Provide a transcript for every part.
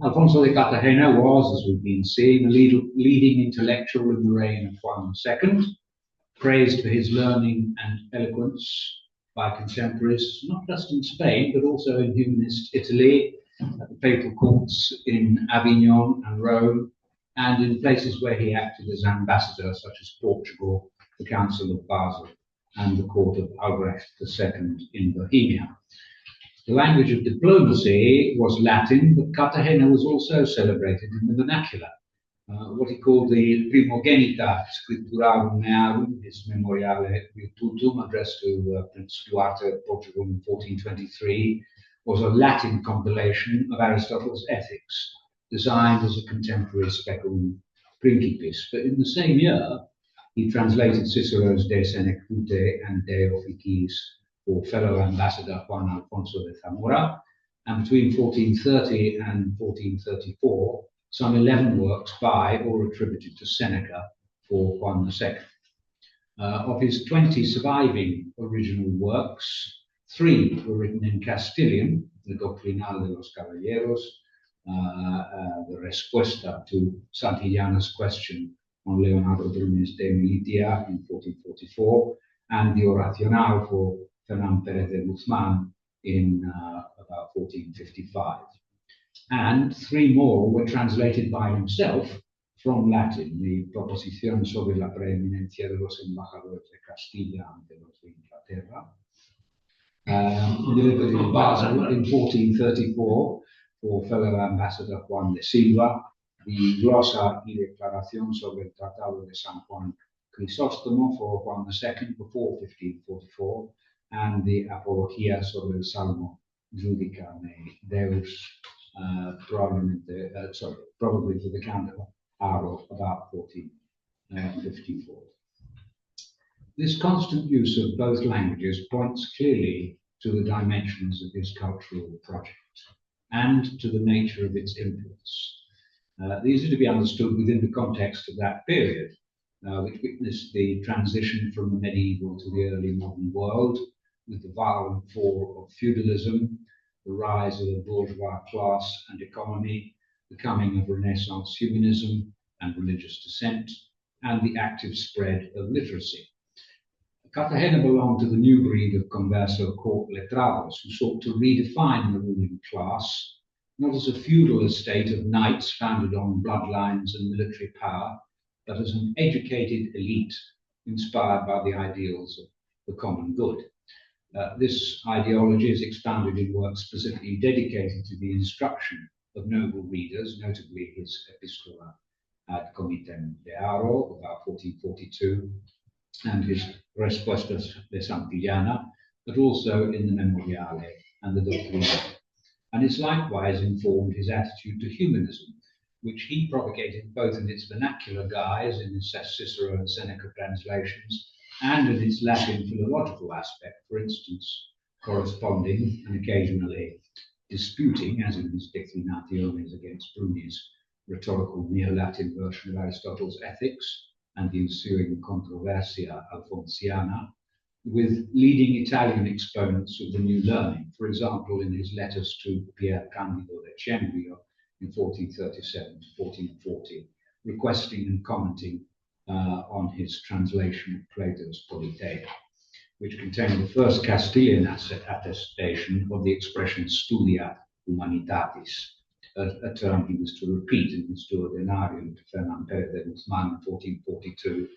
Alonso de Cartagena was, as we've been seeing, a leading intellectual in the reign of Juan II, praised for his learning and eloquence by contemporaries, not just in Spain, but also in humanist Italy, at the papal courts in Avignon and Rome, and in places where he acted as ambassador, such as Portugal, the Council of Basel, and the court of Albrecht II in Bohemia. The language of diplomacy was Latin, but Cartagena was also celebrated in the vernacular. What he called the Primogenita Scripturarum Mearum, his Memoriale Virtutum, addressed to Prince Duarte of Portugal in 1423, was a Latin compilation of Aristotle's ethics, designed as a contemporary Specum Principis. But in the same year, he translated Cicero's De Senectute and De Officiis for fellow ambassador Juan Alfonso de Zamora, and between 1430 and 1434, some 11 works by or attributed to Seneca for Juan II. Of his 20 surviving original works, 3 were written in Castilian, the Doctrinal de los Caballeros, the Respuesta to Santillana's question on Leonardo Brunes de Militia in 1444, and the Oracional for Fernán Pérez de Guzmán in about 1455. And 3 more were translated by himself from Latin, the Proposición sobre la preeminencia de los embajadores de Castilla ante los de Inglaterra, delivered in Basel in 1434 for fellow ambassador Juan de Silva, the Glosa y Declaración sobre el Tratado de San Juan Crisóstomo for Juan II before 1544, and the Apología sobre el Salmo Judica me Deus, probably for the Count of Aro, about 1454. This constant use of both languages points clearly to the dimensions of his cultural project and to the nature of its influence. These are to be understood within the context of that period, which witnessed the transition from the medieval to the early modern world, with the violent fall of feudalism, the rise of the bourgeois class and economy, the coming of Renaissance humanism and religious dissent, and the active spread of literacy. Cartagena belonged to the new breed of converso court letrados, who sought to redefine the ruling class, not as a feudal estate of knights founded on bloodlines and military power, but as an educated elite inspired by the ideals of the common good. This ideology is expounded in works specifically dedicated to the instruction of noble readers, notably his Epistola ad Comitem de Aro, about 1442, and his Respuestas de Santillana, but also in the Memoriale and the Doctrina. And it's likewise informed his attitude to humanism, which he propagated both in its vernacular guise in his Cicero and Seneca translations, and in its Latin philological aspect, for instance, corresponding and occasionally disputing, as in his Declinationes against Brune's rhetorical Neo-Latin version of Aristotle's Ethics, and the ensuing Controversia Alfonsiana, with leading Italian exponents of the new learning, for example, in his letters to Pier Candido de Cembrio in 1437 to 1440, requesting and commenting on his translation of Plato's Política, which contained the first Castilian attestation of the expression studia humanitatis, a term he was to repeat in his Duodenarium to Fernán Pérez de Guzmán in 1442,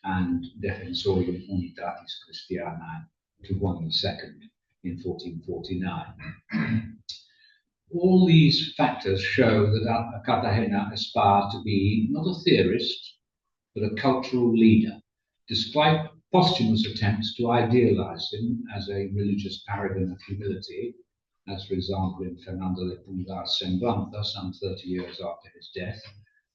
and Defensorium Unitatis Christianae to Juan II in 1449. All these factors show that Cartagena aspired to be not a theorist, but a cultural leader, despite posthumous attempts to idealize him as a religious paragon of humility, as for example in Fernando de Pulgar's Semblanza, some 30 years after his death.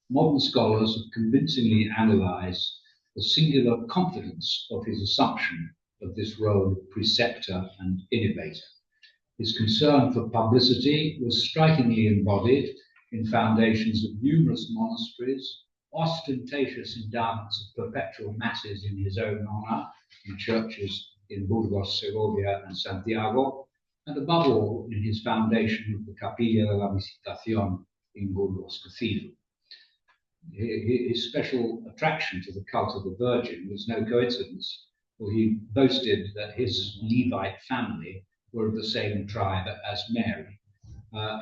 Modern scholars have convincingly analyzed the singular confidence of his assumption of this role of preceptor and innovator. His concern for publicity was strikingly embodied in foundations of numerous monasteries, ostentatious endowments of perpetual masses in his own honor in churches in Burgos, Segovia, and Santiago, and above all in his foundation of the Capilla de la Visitación in Burgos Cathedral. His special attraction to the cult of the Virgin was no coincidence, for he boasted that his Levite family were of the same tribe as Mary,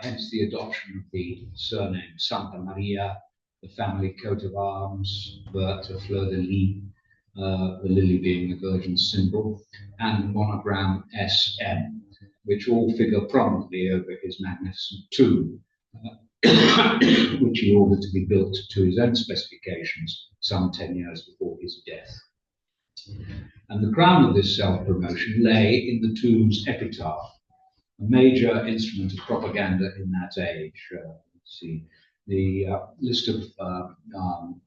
hence the adoption of the surname Santa Maria, the family coat of arms, vert, a fleur de lis, the lily being the Virgin's symbol, and the monogram SM, which all figure prominently over his magnificent tomb, which he ordered to be built to his own specifications some 10 years before his death. And the crown of this self-promotion lay in the tomb's epitaph, a major instrument of propaganda in that age. See the list of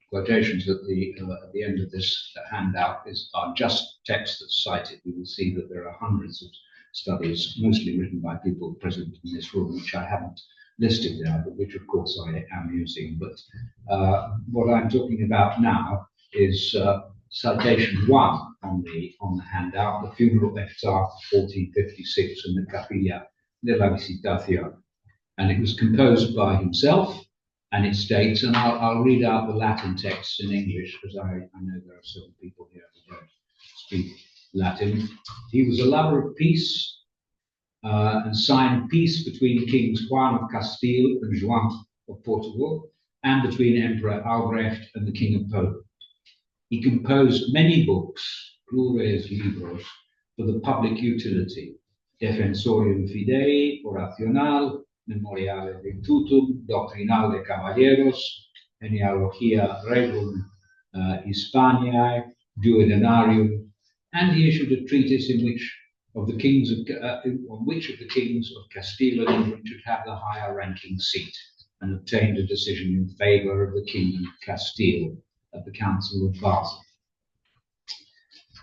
quotations at the end of this handout are just text that's cited. You will see that there are hundreds of studies, mostly written by people present in this room, which I haven't listed there, but which of course I am using. But what I'm talking about now is citation 1 on the handout, the funeral epitaph 1456 in the Capilla de la Visitación. And it was composed by himself, and it states, and I'll read out the Latin texts in English, because I know there are some people here who don't speak Latin. He was a lover of peace, and signed peace between Kings Juan of Castile and Juan of Portugal, and between Emperor Albrecht and the King of Poland. He composed many books, plures libros, for the public utility: Defensorium Fidei, Oracional, Memoriale Virtutum, Doctrinal de Caballeros, Genealogia Regum Hispaniae, Duodenarium, and he issued a treatise in which of the kings on which of the kings of Castile and England should have the higher ranking seat, and obtained a decision in favour of the Kingdom of Castile at the Council of Basel.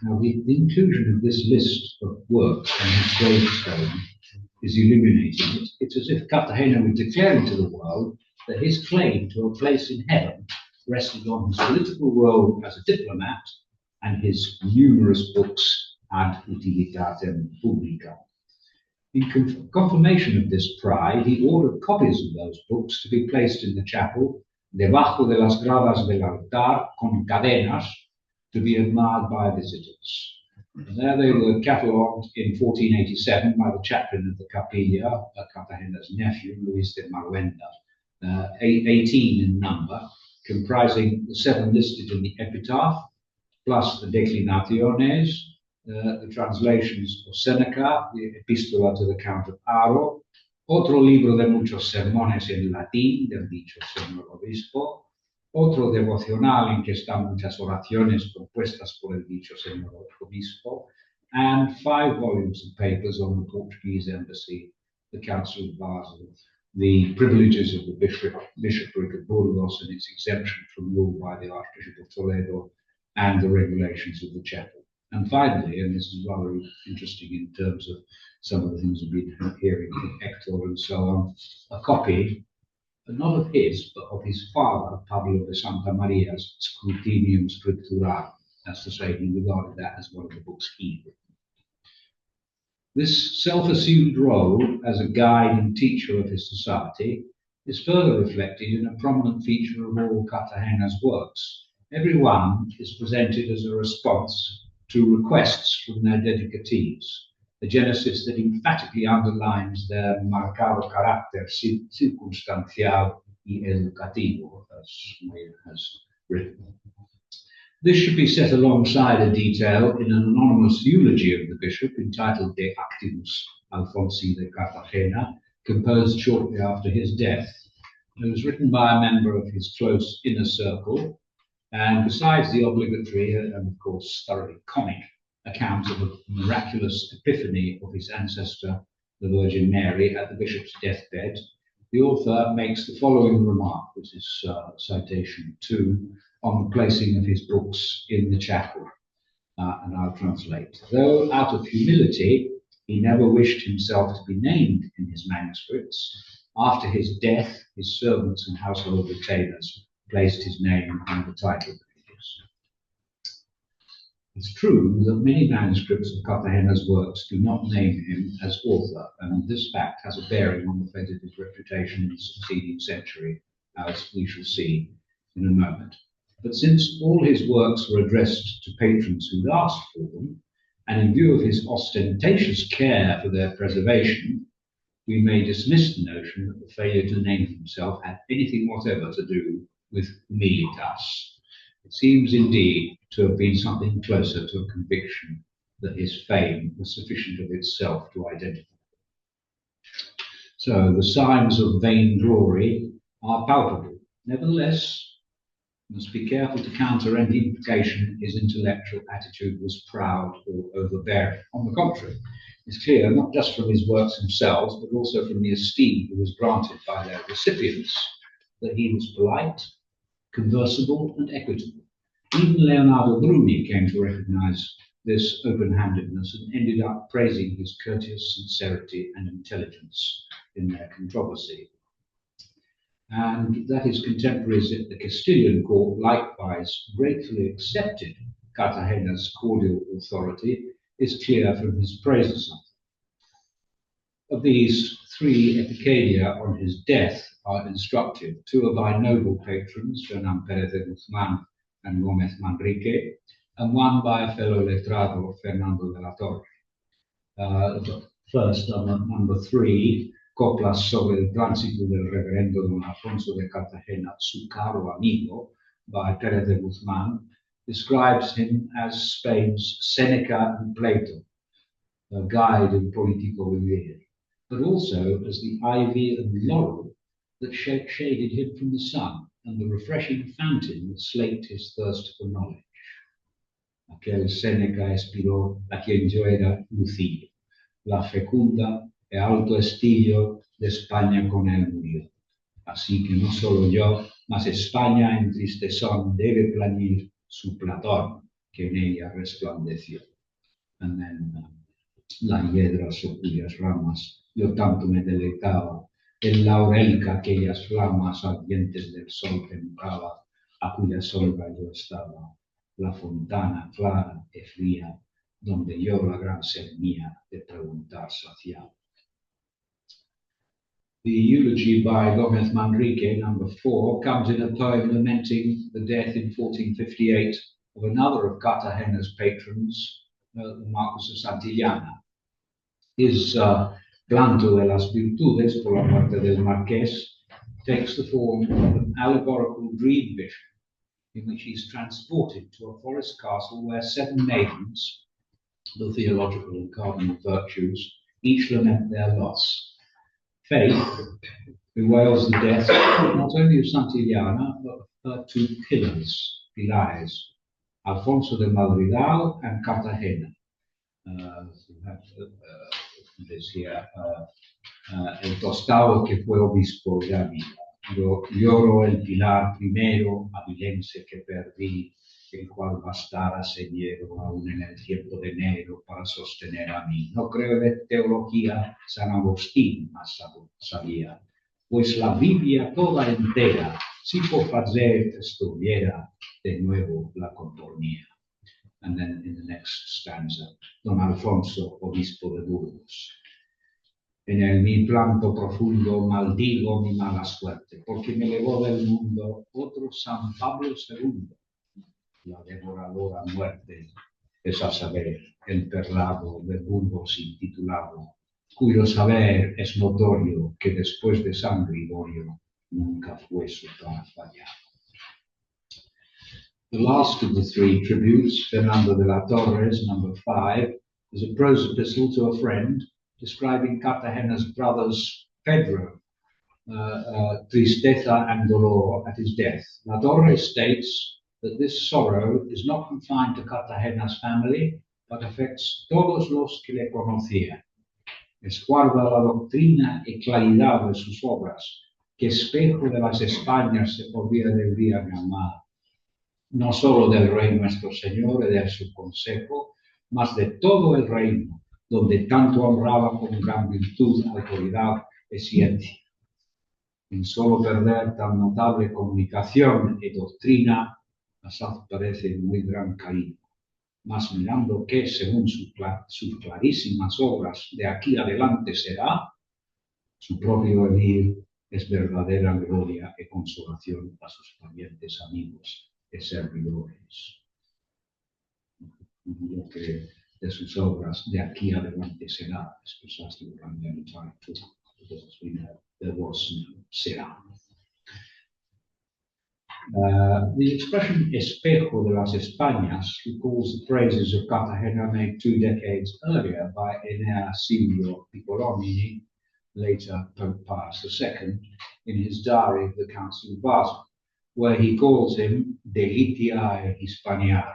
Now, the inclusion of this list of works on his gravestone is illuminating. It's as if Cartagena were declaring to the world that his claim to a place in heaven rested on his political role as a diplomat and his numerous books ad utilitatem publica. In confirmation of this pride, he ordered copies of those books to be placed in the chapel, debajo de las gradas del altar, con cadenas, to be admired by visitors. And there they were catalogued in 1487 by the chaplain of the Capilla, Cartagena's nephew, Luis de Maruenda, 18 in number, comprising the 7 listed in the epitaph, plus the declinaciones, the translations of Seneca, the Epistola to the Count of Aro, otro libro de muchos sermones en latín del dicho señor obispo, otro devocional en que están muchas oraciones compuestas por el dicho señor obispo, and 5 volumes of papers on the Portuguese embassy, the Council of Basel, the privileges of the bishopric of Burgos and its exemption from rule by the Archbishop of Toledo, and the regulations of the chapel. And finally, and this is rather interesting in terms of some of the things we've been hearing from Hector and so on, a copy, not of his, but of his father, Pablo de Santa Maria's Scrutinium Scripturarum. That's to say, he regarded that as one of the books he wrote. This self-assumed role as a guide and teacher of his society is further reflected in a prominent feature of all Cartagena's works. Every one is presented as a response to requests from their dedicatees, a genesis that emphatically underlines their marcado carácter circunstancial y educativo, as María has written. This should be set alongside a detail in an anonymous eulogy of the bishop entitled De Actibus Alfonsi de Cartagena, composed shortly after his death. It was written by a member of his close inner circle, and besides the obligatory and, of course, thoroughly comic account of a miraculous epiphany of his ancestor, the Virgin Mary, at the bishop's deathbed, the author makes the following remark, which is citation 2, on the placing of his books in the chapel, and I'll translate. Though out of humility, he never wished himself to be named in his manuscripts, after his death, his servants and household retainers placed his name on the title pages. It's true that many manuscripts of Cartagena's works do not name him as author, and and this fact has a bearing on the fate of his reputation in the succeeding century, as we shall see in a moment. But since all his works were addressed to patrons who'd asked for them, and in view of his ostentatious care for their preservation, we may dismiss the notion that the failure to name himself had anything whatever to do with humilitas. It seems indeed to have been something closer to a conviction that his fame was sufficient of itself to identify. So the signs of vainglory are palpable. Nevertheless, we must be careful to counter any implication his intellectual attitude was proud or overbearing. On the contrary, it's clear not just from his works themselves, but also from the esteem he was granted by their recipients, that he was polite, conversable, and equitable. Even Leonardo Bruni came to recognize this open-handedness and ended up praising his courteous sincerity and intelligence in their controversy. And that his contemporaries at the Castilian court likewise gratefully accepted Cartagena's cordial authority is clear from his praises of him. Of these, 3 epicadia on his death are instructive. 2 are by noble patrons, Fernán Pérez de Guzmán and Gómez Manrique, and 1 by a fellow letrado, Fernando de la Torre. First, number 3, Coplas sobre el tránsito del reverendo don Alfonso de Cartagena, su caro amigo, by Pérez de Guzmán, describes him as Spain's Seneca and Plato, a guide in Politico Vivir, but also as the ivy and laurel that shaded him from the sun, and the refreshing fountain that slaked his thirst for knowledge. Aquel Seneca inspiró a quien yo era lucido, la fecunda e alto estillo de España con él murió. Así que no solo yo, mas España en tristezón debe plañir su Platón, que en ella resplandeció. And then, la hiedra sobre cuyas ramas yo tanto me deleitaba, el laurel que aquellas flamas ardientes del sol templaba, a cuya sombra yo estaba, la fontana clara y fría, donde yo la gran sed mía de preguntar saciaba. The eulogy by Gómez Manrique, number 4, comes in a poem lamenting the death in 1458 of another of Cartagena's patrons, the Marquis of Santillana. His Planto de las Virtudes, por la parte del Marqués, takes the form of an allegorical dream vision in which he's transported to a forest castle where 7 maidens, the theological and cardinal virtues, each lament their loss. Faith bewails the death not only of Santillana, but of her 2 pilares, Alfonso de Madrigal and Cartagena. This here, el tostado que fue obispo de Ávila. Yo lloro el pilar primero, avilense que perdí, el cual bastara señero aún en el tiempo de enero para sostener a mí. No creo de teología, San Agustín más sabía, pues la Biblia toda entera, si por fazer estuviera, de nuevo la componía. And then in the next stanza, Don Alfonso, obispo de Burgos. En el mi planto profundo maldigo mi mala suerte, porque me elevó del mundo otro San Pablo II, la devoradora muerte, es a saber, el perlado de Burgos intitulado, cuyo saber es notorio que después de San Gregorio nunca fue su par fallado. The last of the 3 tributes, Fernando de la Torres, number 5, is a prose epistle to a friend describing Cartagena's brothers Pedro, tristeza and dolor at his death. La Torres states that this sorrow is not confined to Cartagena's family, but affects todos los que le conocían. Esguarda la doctrina y claridad de sus obras, que espejo de las Españas se deberían amar. No solo del rey nuestro Señor y de su consejo, mas de todo el reino, donde tanto honraba con gran virtud, autoridad y ciencia. En solo perder tan notable comunicación y doctrina, Assad parece muy gran caído. Mas mirando que, según sus clarísimas obras, de aquí adelante será, Su propio venir es verdadera gloria y consolación a sus parientes, amigos y servidores. Lo que de sus obras de aquí adelante será, es precisely what I'm going to try to talk, because as we know, there was no será. The expression espejo de las Españas recalls the praises of Cartagena made 2 decades earlier by Silvio Piccolomini, later Pope Pius II, in his diary of the Council of Basel, where he calls him Delitiae Hispaniae,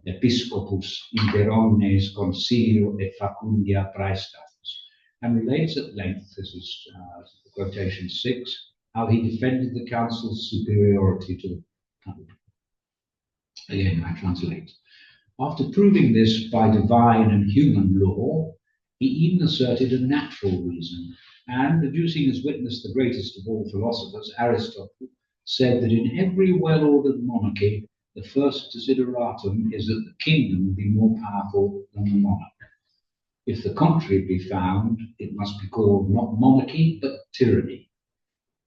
Episcopus inter omnes concilio et facundia praestatus, and relates at length, this is quotation 6, how he defended the council's superiority to the Pope. Again, I translate. After proving this by divine and human law, he even asserted a natural reason, and, adducing as witness the greatest of all philosophers, Aristotle, said that in every well-ordered monarchy, the first desideratum is that the kingdom be more powerful than the monarch. If the contrary be found, it must be called not monarchy, but tyranny.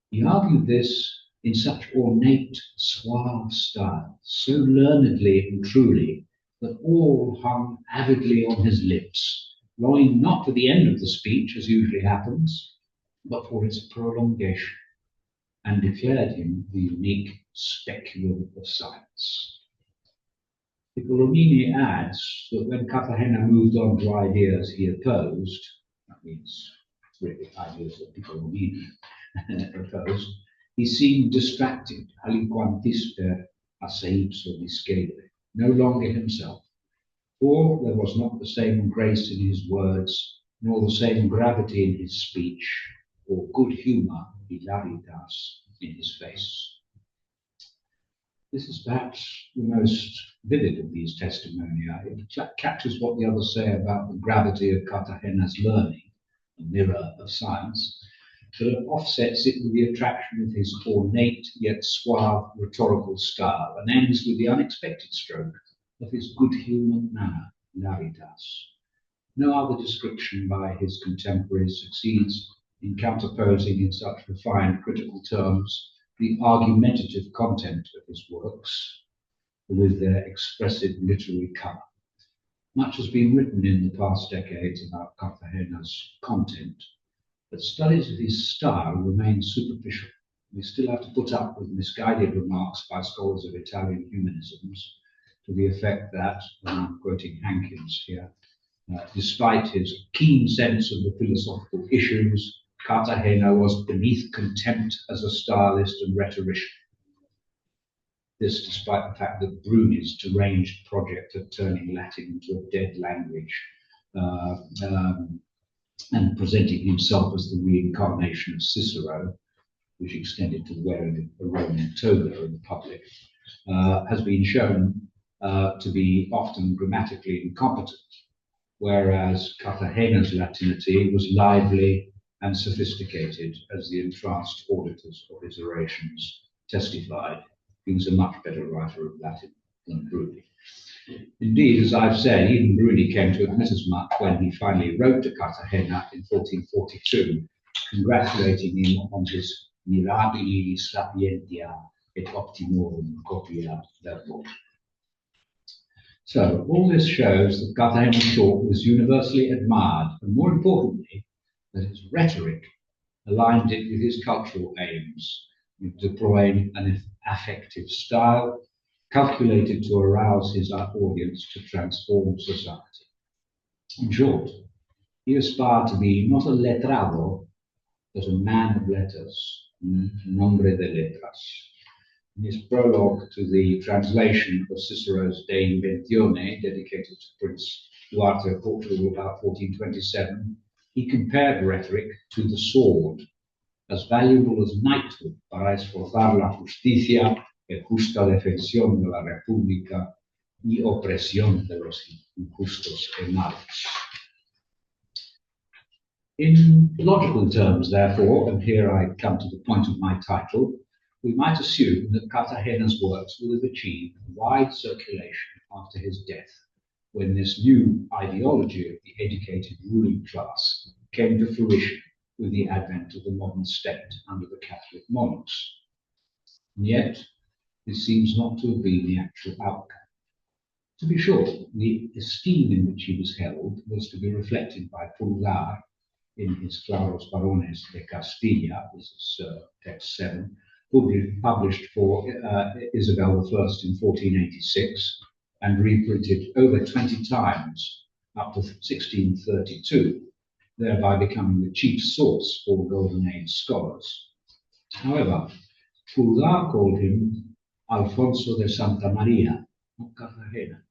He argued this in such ornate, suave style, so learnedly and truly, that all hung avidly on his lips, longing not for the end of the speech, as usually happens, but for its prolongation, and declared him the unique speculum of science. Piccolomini adds that when Cartagena moved on to ideas he opposed, that means really ideas that Piccolomini opposed, he seemed distracted, aliquantis per asseipso discede, no longer himself, for there was not the same grace in his words, nor the same gravity in his speech, or good humour, hilaritas, in his face. This is perhaps the most vivid of these testimonia. It captures what the others say about the gravity of Cartagena's learning, a mirror of science, but it offsets it with the attraction of his ornate yet suave rhetorical style, and ends with the unexpected stroke of his good-humoured manner, hilaritas. No other description by his contemporaries succeeds in counterposing in such refined critical terms the argumentative content of his works with their expressive literary colour. Much has been written in the past decades about Cartagena's content, but studies of his style remain superficial. We still have to put up with misguided remarks by scholars of Italian humanisms to the effect that, and I'm quoting Hankins here, despite his keen sense of the philosophical issues, Cartagena was beneath contempt as a stylist and rhetorician. This despite the fact that Bruni's deranged project of turning Latin into a dead language and presenting himself as the reincarnation of Cicero, which extended to wearing a Roman toga in public, has been shown to be often grammatically incompetent, whereas Cartagena's Latinity was lively and sophisticated, as the entranced auditors of his orations testified. He was a much better writer of Latin than Bruni. Indeed, as I've said, even Bruni came to admit as much when he finally wrote to Cartagena in 1442, congratulating him on his mirabili sapientia et optimorum copia verbum. So, all this shows that Cartagena's thought was universally admired, and more importantly, that his rhetoric aligned it with his cultural aims, deploying an affective style calculated to arouse his audience to transform society. In short, he aspired to be not a letrado, but a man of letters, nombre de letras. In his prologue to the translation of Cicero's De Inventione, dedicated to Prince Duarte of Portugal about 1427, he compared rhetoric to the sword, as valuable as knighthood para esforzar la justicia y justa defensión de la república y opresión de los injustos y malos. In logical terms, therefore, and here I come to the point of my title, we might assume that Cartagena's works will have achieved wide circulation after his death, when this new ideology of the educated ruling class came to fruition with the advent of the modern state under the Catholic monarchs. And yet, this seems not to have been the actual outcome. To be sure, the esteem in which he was held was to be reflected by Pulgar in his Claros Varones de Castilla, this is text 7, published for Isabel I in 1486 and reprinted over 20 times up to 1632, thereby becoming the chief source for Golden Age scholars. However, Pulgar called him Alfonso de Santa María of Cartagena,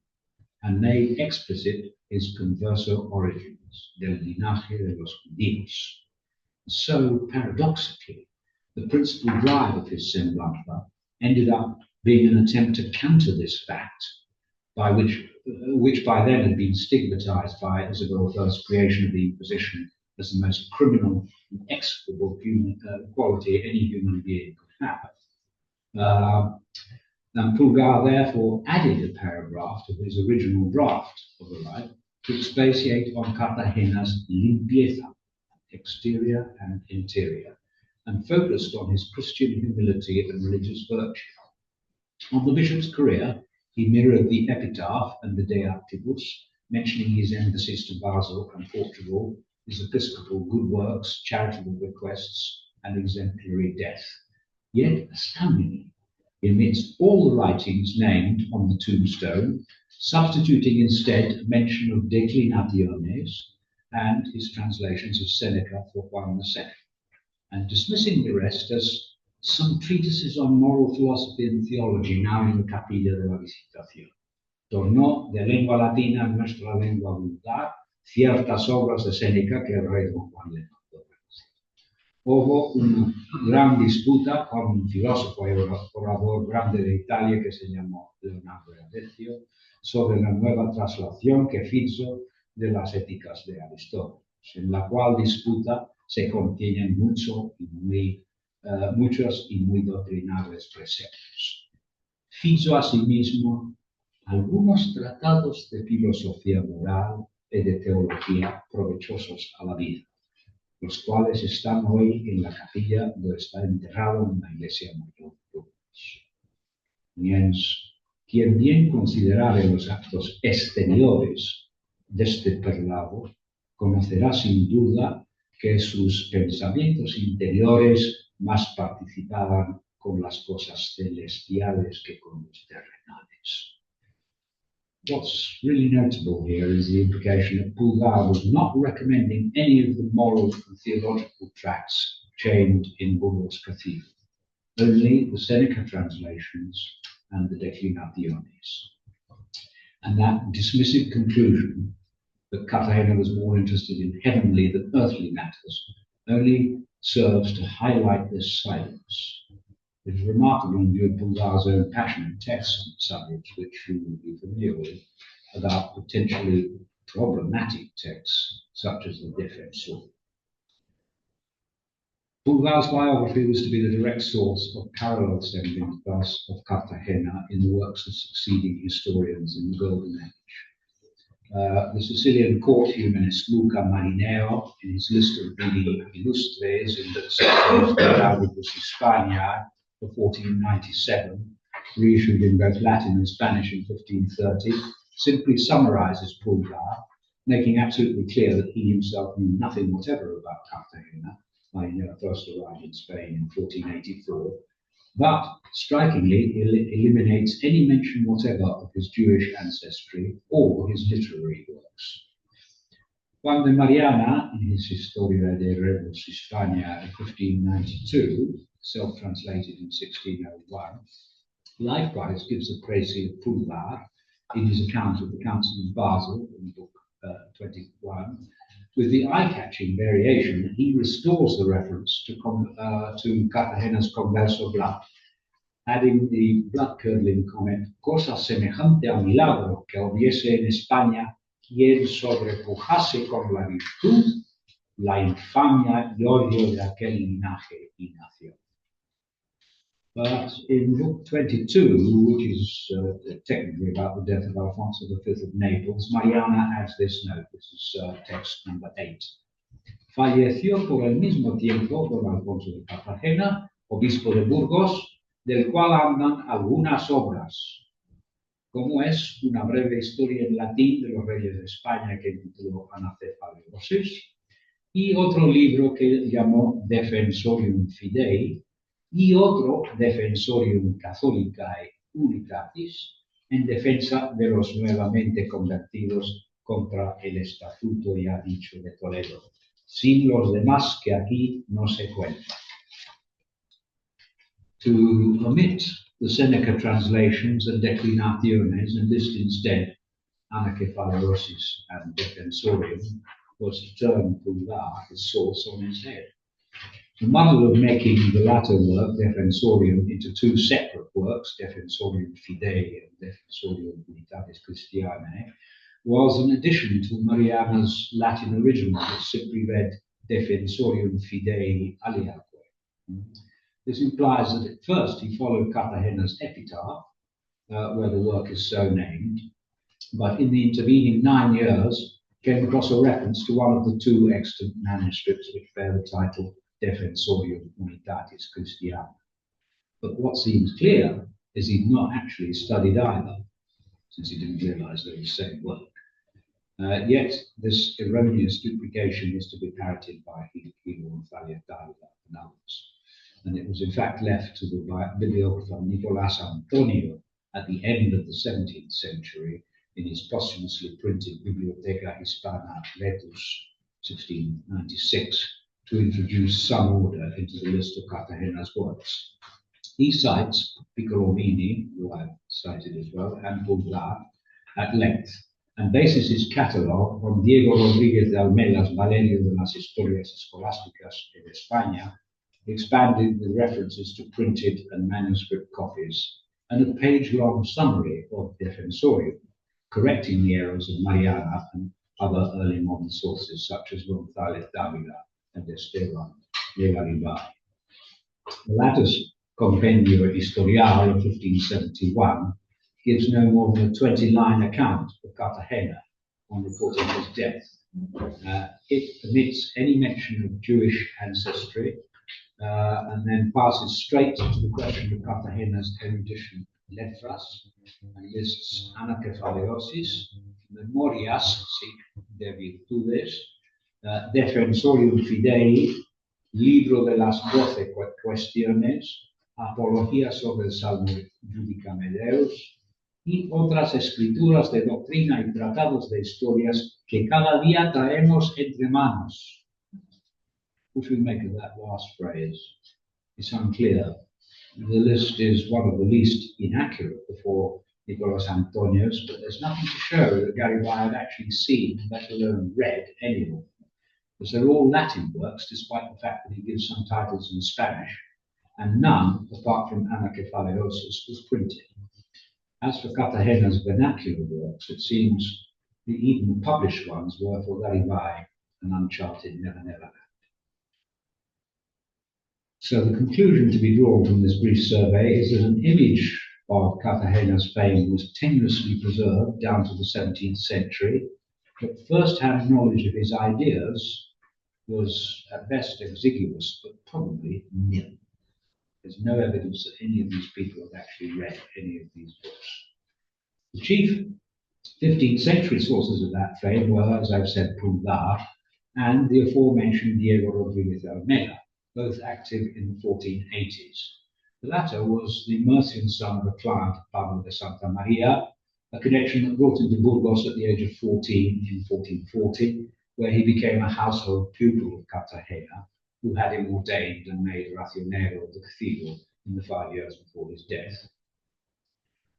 and made explicit his converso origins, del linaje de los judíos. So, paradoxically, the principal drive of his semblanza ended up being an attempt to counter this fact, by which by then had been stigmatized by Isabel I's creation of the Inquisition as the most criminal and execrable quality any human being could have. And Pulgar therefore added a paragraph to his original draft of the right to expatiate on Cartagena's limpieza, exterior and interior, and focused on his Christian humility and religious virtue. On the bishop's career, he mirrored the epitaph and the De Actibus, mentioning his embassies to Basel and Portugal, his episcopal good works, charitable bequests, and exemplary death. Yet, astoundingly, amidst all the writings named on the tombstone, substituting instead a mention of Declinationes and his translations of Seneca for Juan II, and dismissing the rest as some treatises on moral philosophy and theology now in the Capilla de la Visitación. Tornó de lengua latina a nuestra lengua vulgar ciertas obras de Seneca que el rey Don Juan le mandó. Hubo una gran disputa con un filósofo y orador grande de Italia que se llamó Leonardo Radecio sobre la nueva traslación que hizo de las éticas de Aristóteles, en la cual disputa se contienen muchos y muy doctrinables preceptos. Hizo asimismo algunos tratados de filosofía moral y de teología provechosos a la vida, los cuales están hoy en la capilla donde está enterrado en la iglesia mayor de Burgos. Yáñez, quien bien considerare los actos exteriores de este perlado, conocerá sin duda que sus pensamientos interiores más participaban con las cosas celestiales que con los terrenales. What's really notable here is the implication that Pulgar was not recommending any of the moral and theological tracts chained in Burgos Cathedral, only the Seneca translations and the Declinaciones. And that dismissive conclusion that Cartagena was more interested in heavenly than earthly matters only serves to highlight this silence. It is remarkable in view of Pulgar's own passionate texts on subjects which you will be familiar with, about potentially problematic texts such as the Defensor. Pulgar's biography was to be the direct source of parallel semblanzas of Cartagena in the works of succeeding historians in the Golden Age. The Sicilian court humanist Luca Marineo, in his list of reading illustres in the Grados de Hispania for 1497, reissued in both Latin and Spanish in 1530, simply summarizes Pulgar, making absolutely clear that he himself knew nothing whatever about Cartagena. Marineo first arrived in Spain in 1484, but strikingly eliminates any mention whatever of his Jewish ancestry or his literary works. Juan de Mariana, in his Historia de Rebus Hispania in 1592, self-translated in 1601, likewise gives a précis of Pulgar in his account of the Council of Basel in book 21, with the eye-catching variation that he restores the reference to Cartagena's Congreso blood, adding the blood-curdling comment, cosa semejante a milagro que hubiese en España quien sobrepujase con la virtud la infamia y odio de aquel linaje y nación. But in book 22, which is technically about the death of Alfonso V of Naples, Mariana adds this note. This is text number 8. falleció por el mismo tiempo don Alonso de Cartagena, obispo de Burgos, del cual andan algunas obras, como es una breve historia en latín de los reyes de España que tituló Anacefaleosis, y otro libro que llamó Defensorium Fidei, y otro Defensorium Catholicae Unitatis, en defensa de los nuevamente convertidos contra el estatuto ya dicho de Toledo, sin los demás que aquí no se cuentan. To omit the Seneca translations and declinaciones and list instead Anacefaleosis and Defensorium was to turn Pulgar, his source, on his head. The model of making the latter work, Defensorium, into two separate works, Defensorium Fidei and Defensorium Unitatis Christianae, was an addition to Mariana's Latin original, which simply read Defensorium Fidei Aliaque. This implies that at first he followed Cartagena's epitaph, where the work is so named, but in the intervening 9 years came across a reference to one of the two extant manuscripts which bear the title Defensorium Unitatis Christiana. But what seems clear is he'd not actually studied either, since he didn't realize they were the same work. Yet this erroneous duplication is to be parroted by Filipino and Thalia Davila and others. And it was in fact left to the bibliographer Nicolas Antonio at the end of the 17th century in his posthumously printed Biblioteca Hispana Letus 1696 to introduce some order into the list of Cartagena's works. He cites Piccolomini, who I've cited as well, and Pulgar at length, and bases his catalogue on Diego Rodríguez de Almela's Valerio de las Historias Escolásticas en España, expanded with references to printed and manuscript copies, and a page-long summary of Defensorium, correcting the errors of Mariana and other early modern sources such as González Dávila and Esteban de Garibay. The latter's Compendio Historial of 1571 gives no more than a 20-line account of Cartagena on reporting his death. It omits any mention of Jewish ancestry and then passes straight to the question of Cartagena's erudition letras and lists Anacefaleosis, Memorias, de Virtudes, Defensorium Fidei, Libro de las 12 Cuestiones, Apología sobre el Salmo Judicame Deus, y otras escrituras de doctrina y tratados de historias que cada día traemos entre manos. What should we make of that last phrase? It's unclear. The list is one of the least inaccurate before Nicolas Antonios, but there's nothing to show that Garibay had actually seen, let alone read, any of them, because they're all Latin works, despite the fact that he gives some titles in Spanish, and none, apart from Anacefaleosis, was printed. As for Cartagena's vernacular works, it seems that even the published ones were for Garibay an uncharted Never Never Land. So the conclusion to be drawn from this brief survey is that an image of Cartagena's fame was tenuously preserved down to the 17th century, but first-hand knowledge of his ideas was at best exiguous, but probably nil. There's no evidence that any of these people have actually read any of these books. The chief 15th century sources of that fame were, as I've said, Pulgar and the aforementioned Diego Rodríguez Almela, both active in the 1480s. The latter was the Murcian son of a client of Pablo de Santa Maria, a connection that brought him to Burgos at the age of 14 in 1440, where he became a household pupil of Cartagena, who had him ordained and made racionero of the cathedral in the 5 years before his death.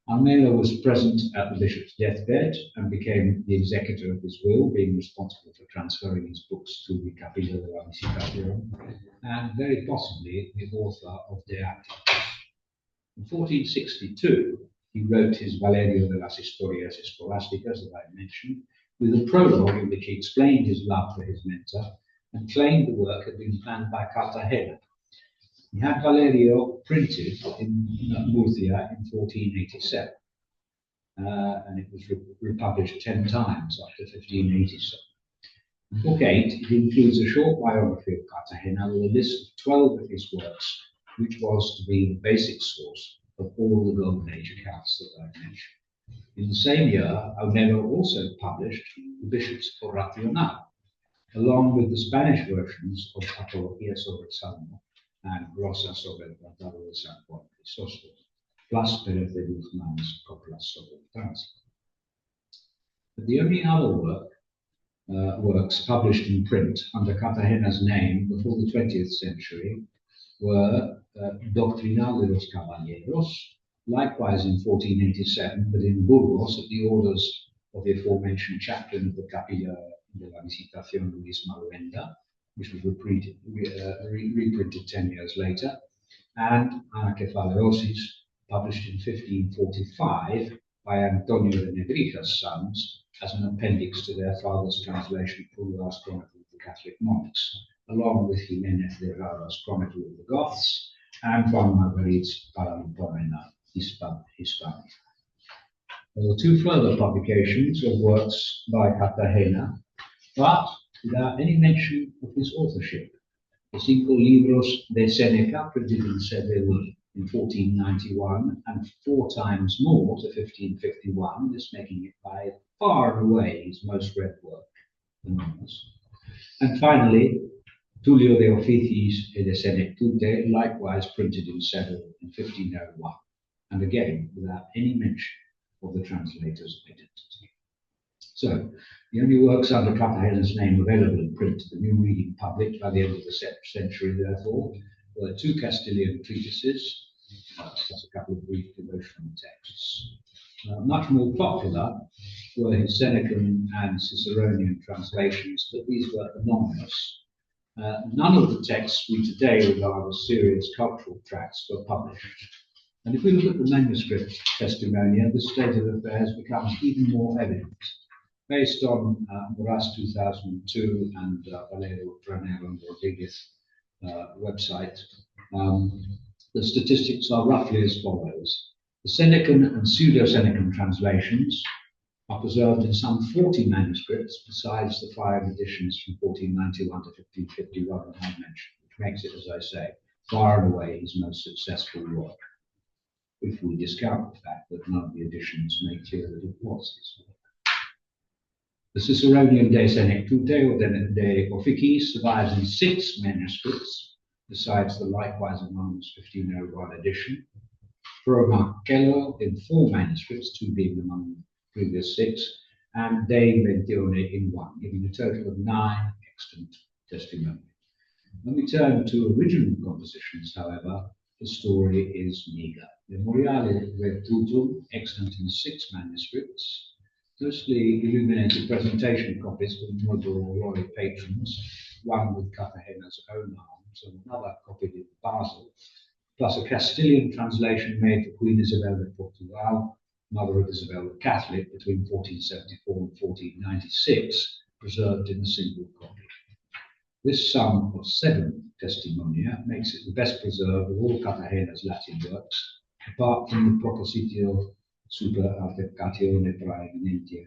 Almela was present at the bishop's deathbed and became the executor of his will, being responsible for transferring his books to the Capilla de la Visitación, and very possibly the author of De Actis. In 1462, he wrote his Valerio de las Historias Escolásticas that I mentioned, with a prologue in which he explained his love for his mentor and claimed the work had been planned by Cartagena. He had Valerio printed in Murcia in 1487, and it was republished 10 times after 1587. In Book 8, it includes a short biography of Cartagena with a list of 12 of his works, which was to be the basic source of all the Golden Age accounts that I mentioned. In the same year, Enero also published the Bishop's Oracional, along with the Spanish versions of Apología sobre Salón and Glosa sobre el Tratado de San Juan Crisóstomo, plus Pérez de Guzmán's Coplas sobre el Tránsito. But the only other works published in print under Cartagena's name before the 20th century were Doctrinal de los Caballeros, likewise in 1487, but in Burgos at the orders of the aforementioned chaplain of the Capilla de la Visitación Luis Maruenda, which was reprinted 10 years later, and Anakefaleosis, published in 1545 by Antonio de Nebrija's sons as an appendix to their father's translation of the last chronicle of the Catholic monarchs, along with Jiménez de Rara's Chronicle of the Goths and Juan Marguerite's Paralimpomena Hispania. There were two further publications of works by Cartagena, but without any mention of his authorship. The Cinco Libros de Seneca, printed in Seville in 1491, and 4 times more to 1551, this making it by far and away his most read work, anonymous. And finally, Tulio de Oficiis et de Senectute, likewise printed in Seville in 1501, and again without any mention of the translator's identity. So, the only works under Cartagena's name available in print to the new reading public by the end of the century, therefore, were 2 Castilian treatises, plus a couple of brief devotional texts. Much more popular were his Senecan and Ciceronian translations, but these were anonymous. None of the texts we today regard as serious cultural tracts were published. And if we look at the manuscript testimonia, the state of affairs becomes even more evident. Based on Moras 2002 and Valero Tranero and Rodriguez website, the statistics are roughly as follows. The Senecan and Pseudo-Senecan translations are preserved in some 40 manuscripts, besides the 5 editions from 1491 to 1551 that I mentioned, which makes it, as I say, far and away his most successful work, if we discount the fact that none of the editions make clear that it was his work. The Ciceronian De Senectute or De Officiis survives in 6 manuscripts, besides the likewise anonymous 1501 edition. Pro Marcello in 4 manuscripts, 2 being among the previous 6, and De Inventione in 1, giving a total of 9 extant testimonies. When we turn to original compositions, however, the story is meagre. Memoriale Virtutum, extant in 6 manuscripts, mostly illuminated presentation copies from notable royal patrons, one with Cartagena's own arms and another copied in Basel, plus a Castilian translation made for Queen Isabel of Portugal, mother of Isabel the Catholic, between 1474 and 1496, preserved in a single copy. This sum of 7 testimonia makes it the best preserved of all Cartagena's Latin works, apart from the Propositio super altercatione praeminente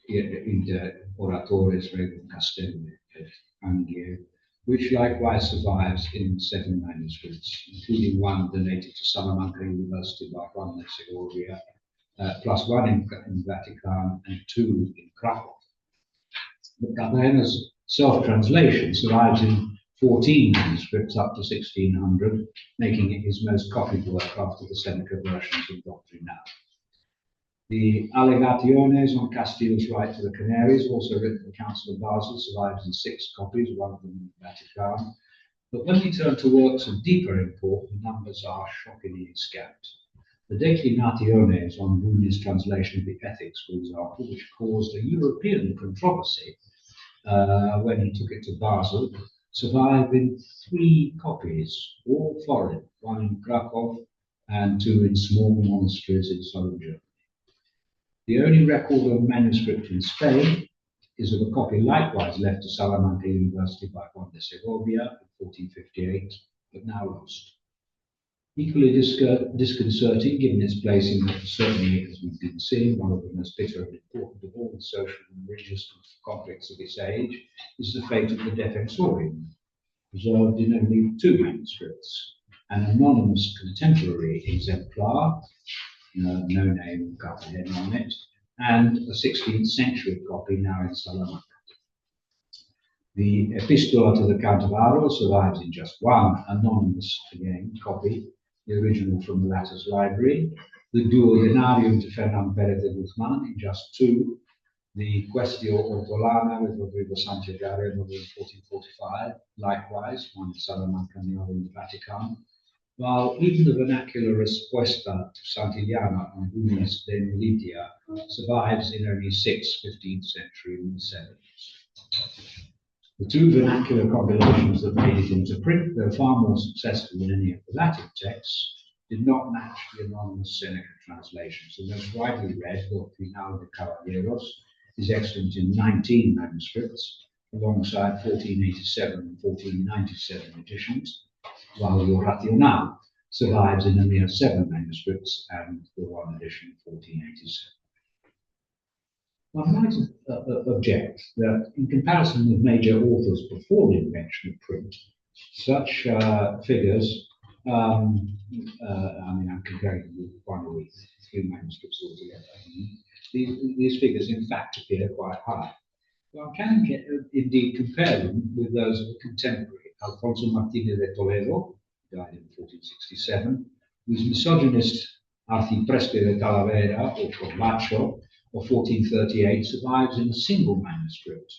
inter oratores regum Castellum et Angliae, which likewise survives in 7 manuscripts, including one donated to Salamanca University by Juan de Segovia, plus 1 in Vatican and 2 in Krakow. But Cartagena's self-translation survives in 14 manuscripts up to 1600, making it his most copied work after the Seneca versions of Doctrinal. The Allegationes on Castile's right to the Canaries, also written at the Council of Basel, survives in 6 copies, one of them in the Vatican. But when we turn to works of deeper import, the numbers are shockingly scant. The Declinationes on Bühner's translation of the Ethics, for example, which caused a European controversy when he took it to Basel, survive in 3 copies, all foreign, 1 in Krakow and 2 in small monasteries in southern Germany. The only record of manuscript in Spain is of a copy likewise left to Salamanca University by Juan de Segovia in 1458, but now lost. Equally disconcerting, given its place in what certainly, as we've been seeing, one of the most bitter and important of all the social and religious conflicts of its age, is the fate of the Defensorium, preserved in only 2 manuscripts: an anonymous contemporary exemplar, no name Cartagena on it, and a 16th century copy now in Salamanca. The Epistola to the Count of Aro survives in just 1 anonymous, again, copy, the original from the latter's library, the Duodenarium to Fernand Pérez de Guzmán in just 2, the Questio Ortolana with Rodrigo Sanchez Garrido in 1445, likewise, one in Salamanca and the other in the Vatican, while even the vernacular Respuesta to Santillana and Bühner de Militia survives in only 6 15th century miscellanies. The 2 vernacular compilations that made it into print, though far more successful than any of the Latin texts, did not match the anonymous Seneca translations. The most widely read, the Final de Caballeros, is extant in 19 manuscripts, alongside 1487 and 1497 editions, while the Oracional survives in a mere 7 manuscripts and the 1 edition 1487. One might object that, in comparison with major authors before the invention of print, such figures, I mean, I'm comparing with 1 or 3 manuscripts altogether. These figures, in fact, appear quite high. One can indeed compare them with those of a contemporary, Alfonso Martínez de Toledo, died in 1467, whose misogynist Arcipreste de Talavera, or Corbacho, of 1438, survives in a single manuscript,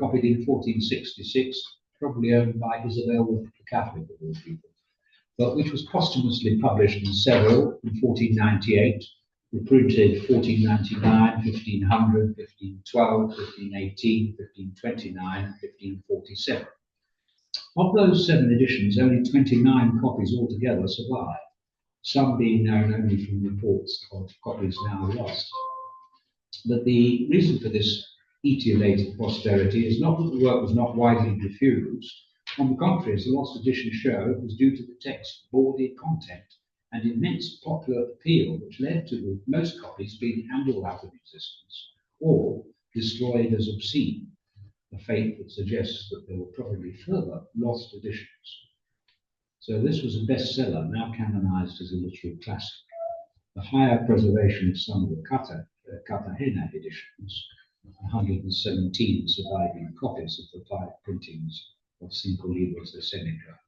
copied in 1466, probably owned by Isabel the Catholic of all people, but which was posthumously published in several in 1498, reprinted 1499, 1500, 1512, 1518, 1529, and 1547. Of those 7 editions, only 29 copies altogether survive, some being known only from reports of copies now lost. But the reason for this etiolated posterity is not that the work was not widely diffused. On the contrary, as the lost editions show, it was due to the text's bawdy content and immense popular appeal, which led to most copies being handed out of existence or destroyed as obscene, a fate that suggests that there were probably further lost editions. So this was a bestseller, now canonized as a literary classic. The higher preservation of some of the Cartagena editions, 117 surviving copies of the 5 printings of Cinco Libros de Seneca,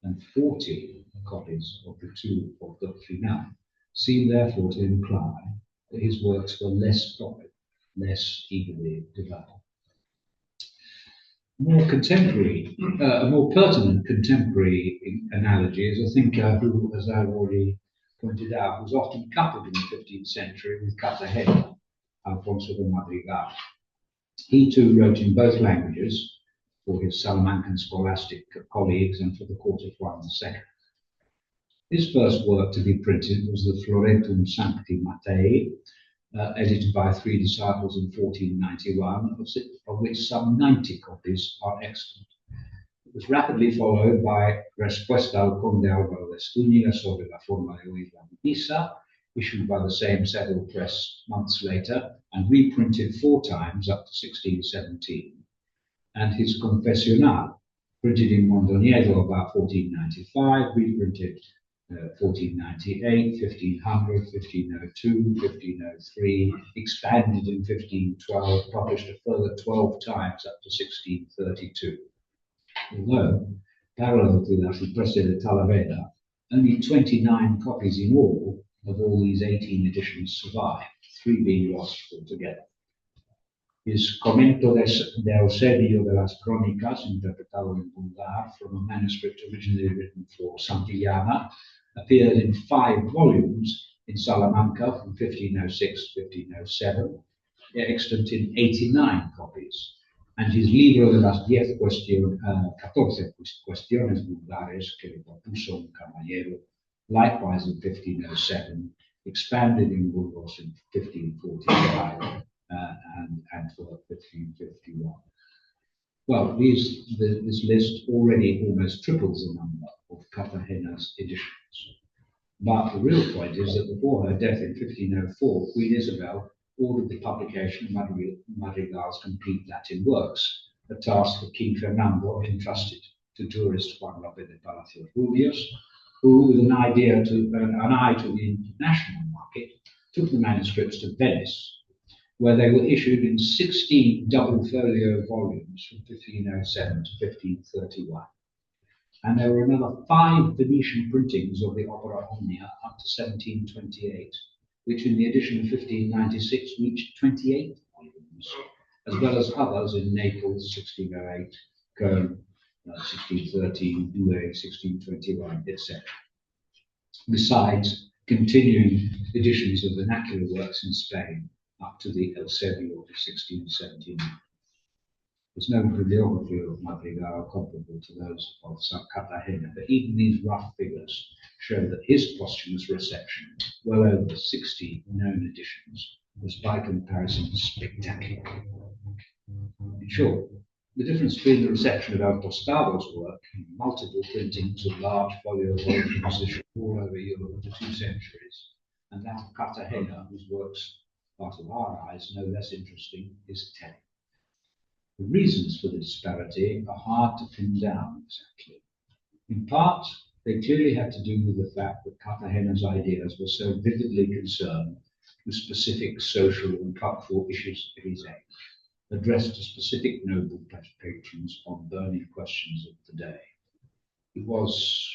and 40 copies of the 2 of the Final, seem therefore to imply that his works were less popular, less eagerly devoured. More contemporary, a more pertinent contemporary analogy is a thinker who, as I've already pointed out, was often coupled in the 15th century with Cartagena, Alonso de Madrigal. He too wrote in both languages for his Salamancan scholastic colleagues and for the court of Juan II. His first work to be printed was the Florentum Sancti Matei, edited by 3 disciples in 1491, of which some 90 copies are extant. It was rapidly followed by Respuesta al Conde Álvaro de Estúñiga sobre la forma de oír la misa, issued by the same Settle Press months later, and reprinted 4 times up to 1617. And his Confesional, printed in Mondoñedo about 1495, reprinted 1498, 1500, 1502, 1503, expanded in 1512, published a further 12 times up to 1632. Although, parallel to that, Arcipreste de Talavera, only 29 copies in all of these 18 editions survive, 3 being lost altogether. His Comento de Eusebio de las Crónicas, interpretado in vulgar from a manuscript originally written for Santillana, appeared in 5 volumes in Salamanca from 1506 to 1507, extant in 89 copies. And his Libro de las 14 cuestiones vulgares que le propuso un caballero, likewise in 1507, expanded in Burgos in 1545 and for 1551. Well, this list already almost triples the number of Cartagena's editions. But the real point is that before her death in 1504, Queen Isabel ordered the publication of Madrigal's complete Latin works, a task that King Fernando entrusted to tourist Juan Lope de Palacios Rubios, who, with an eye to the international market, took the manuscripts to Venice, where they were issued in 16 double-folio volumes from 1507 to 1531. And there were another 5 Venetian printings of the Opera Omnia up to 1728, which in the edition of 1596 reached 28 volumes, as well as others in Naples, 1608, Cologne, 1613, Douai, 1621, etc. Besides continuing editions of vernacular works in Spain up to the Eusebio of 1617. There's no bibliography of Madrigal comparable to those of Cartagena, but even these rough figures show that his posthumous reception, well over 60 known editions, was by comparison spectacular. In short, the difference between the reception of El Tostado's work in multiple printings of large folio volumes issued all over Europe for 2 centuries, and that of Cartagena, whose works are to our eyes no less interesting, is telling. The reasons for the disparity are hard to pin down exactly. In part, they clearly had to do with the fact that Cartagena's ideas were so vividly concerned with specific social and cultural issues of his age, addressed to specific noble patrons on burning questions of the day. He was,